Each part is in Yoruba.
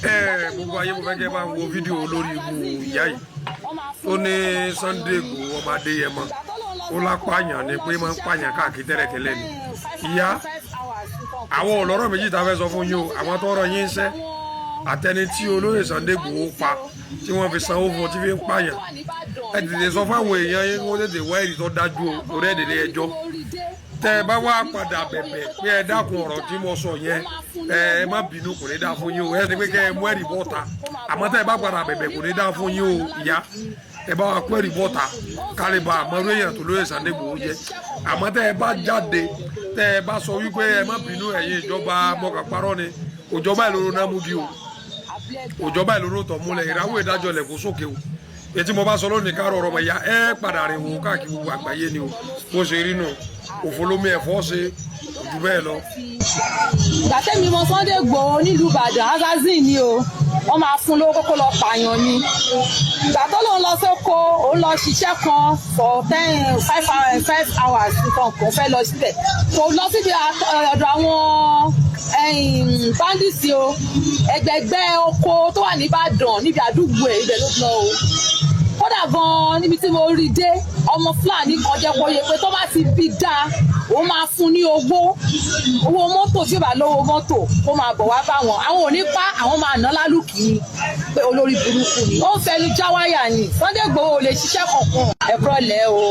gbogbo ayé mo fẹ́ kẹ́ bá wo fídíò lórí ibu ìyá yìí tó ní Sunday Igboho ọmọ Adéyẹmọ ó lápàyàn ni pé máa ń pààyàn káàkiri tẹ́lẹ̀tẹ́lẹ̀ ni ìyá àwọn ọlọ́rọ̀ méjì tá a fẹ́ sọ fún yín o àwọn tó rọ yín ń ṣẹ́ àtẹni tí olóyè Sunday Igboho pa tí wọ́n fi sanwó fún tí fi ń pààyàn ẹ tètè sọ fáwọn èèyàn yín kó tètè wá èrì tó dájú o lórí ẹ̀dẹ̀dẹ̀ ẹjọ́ tẹ ẹ bá wá padà bẹ̀bẹ̀ pé ẹ dákun ọ̀rọ̀ tí mo sọ yẹn ẹ má bínú kò ní dá fún yín o ẹ ti pé kẹ ẹ mú ẹ̀rì bọ́ta àmọ́ tẹ ẹ bá padà bẹ̀bẹ̀ kò ní dá fún yín o ìyá ẹ bá wá kó ẹ̀rì bọ́ta kálíbà àmọ́rú èèyàn tó lóye Sunday Igboho jẹ àmọ́ tẹ ẹ bá jáde tẹ ẹ bá sọ wípé ẹ má bínú ẹ̀yin ìjọba mọ̀kàparọ́ ni òjọba ìloro náà mú bí o òjọba ìloro tọ̀ múlẹ̀ ìráwọ̀ ìdájọ́ lẹ̀ kó sókè o ètí mo bá sọ lónìí ká rọrọ mọ ìyá ẹ padà rìn wò káàkiri gbogbo àgbáyé ni o bó ṣe rí nù òfolomi ẹ̀fọ́ ṣe ojú bẹ́ẹ̀ lọ. ìgbà tẹ́mi mọ Sunday Igboho nílùú Ìbàdàn azazin ni o wọ́n máa fún lówó kókó lọ pààyàn ni ìgbà tó lòun lọ sóko òun lọ ṣiṣẹ́ kan for 5 hours nǹkan kan fẹ́ lọ síbẹ̀ kò lọ síbi ọ̀dọ̀ àwọn bandits o ẹgbẹ̀gbẹ́ oko tó wà ní Ìbàdàn níbi àdúgbò ẹ̀ ibẹ̀ ló lọ o kódà gan níbi tí mo rí dé ọmọ Fúlàní kan jẹ́ kó yẹ pé tó bá ti bí dáa òun máa fún ní owó mọ́tò tí ó bá lówó mọ́tò kó máa bọ̀ wá bá wọn àwọn ò ní pa àwọn máa ná lálùkì ni pé olórí burúkú ni ó ń fẹnu já wáyà ni Sunday Igboho lè ṣiṣẹ́ kankan ẹ̀kọ́ lẹ̀ o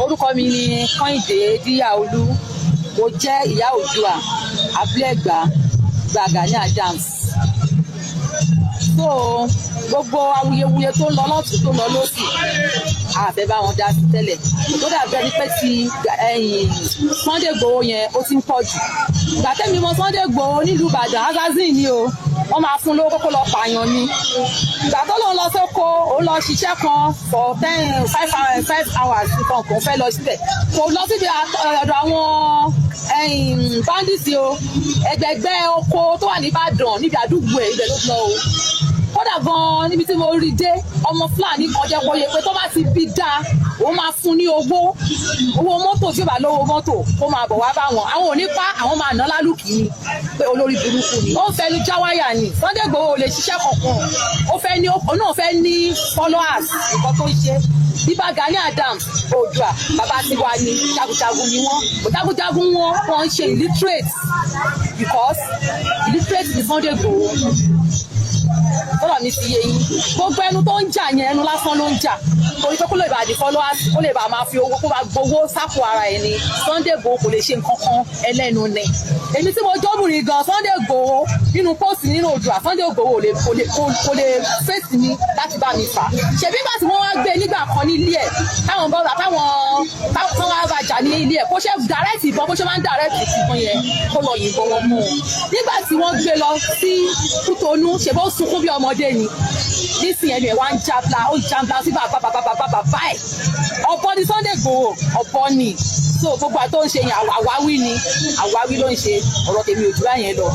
orúkọ mi ni Kẹ́hìndé Díyàolú mo jẹ́ ìyá Oòduà Abúlé-Ẹ̀gbá Gani Adams so gbogbo awuyewuye tó ń lọ lọ́tún tó ń lọ lósì àfẹ́ bá wọn dá sí tẹ́lẹ̀ tó dàbí ẹni pé ti Sunday Igboho yẹn ó ti ń pọ̀ jù ìgbà tẹ́mi mọ Sunday Igboho nílùú Ìbàdàn azazin ni o wọ́n máa fún lówó kókó lọ pààyàn ni ìgbà tó lòun lọ sóko òun lọ ṣiṣẹ́ kan for 5 hours nǹkan kan fẹ́ lọ síbẹ̀ kò lọ síbi ọ̀dọ̀ àwọn bandits o ẹgbẹ̀gbẹ́ oko tó wà ní Ìbàdàn níbi àdúgbò ẹ̀ ibẹ̀ ló lọ o kódà gan níbi tí mo rí dé ọmọ Fúlàní kan jẹ́ kó yẹ pé tó bá ti bí dáa òun máa fún ní owó mọ́tò tí ó bá lówó mọ́tò kó máa bọ̀ wá bá wọn àwọn ò ní pa àwọn máa ná lálùkì ni pé olórí burúkú ni ó ń fẹnu já wáyà ni Sunday Igboho lè ṣiṣẹ́ kankan òun náà fẹ́ ní followers nǹkan tó ń ṣe bíbá Gani Adams Oòduà bàbá tiwa ni jagunjagun ni wọ́n jagunjagun wọ́n ń ṣe illiterate because illiterate ni Sunday Igboho tọ́lọ̀ mi ti yé yín gbogbo ẹnu tó ń jà yẹn ẹnu lásán ló ń jà torí pé kó lè bá di followers kó lè bá máa fi owó kó bá gbowó sápò ara ẹ̀ ni Sunday Igboho kò lè ṣe nǹkan kan ẹlẹ́nu ni èmi tí mo jọ́bùnrin gan Sunday Igboho nínú póòsì nínú Oòduà Sunday Igboho kò lè fèsì mi láti bá mi fà ṣèbí nígbà tí wọ́n wá gbé nígbà kan ní ilé ẹ̀ táwọn bọ́ọ̀lù táwọn wá bàjá ní ilé ẹ̀ kó ṣe direct ìbọn bó ṣe máa ń direct ìbọn yẹn kó lọ yìnbọn wọn mú un nígbà tí wọ́n gbé lọ sí Kútọnú ṣèbó sunkún bí ọmọdé ni nísìnyí ẹni ẹ wá ń jabla ó ń jabla sí bàbá ẹ ọ̀bọ ni Sunday Igboho ọ̀bọ ni so gbogbo àti tó ń ṣe yẹn àwáwí ni àwáwí ló ń ṣe ọ̀rọ̀ tèmi ò jù báyẹn lọ.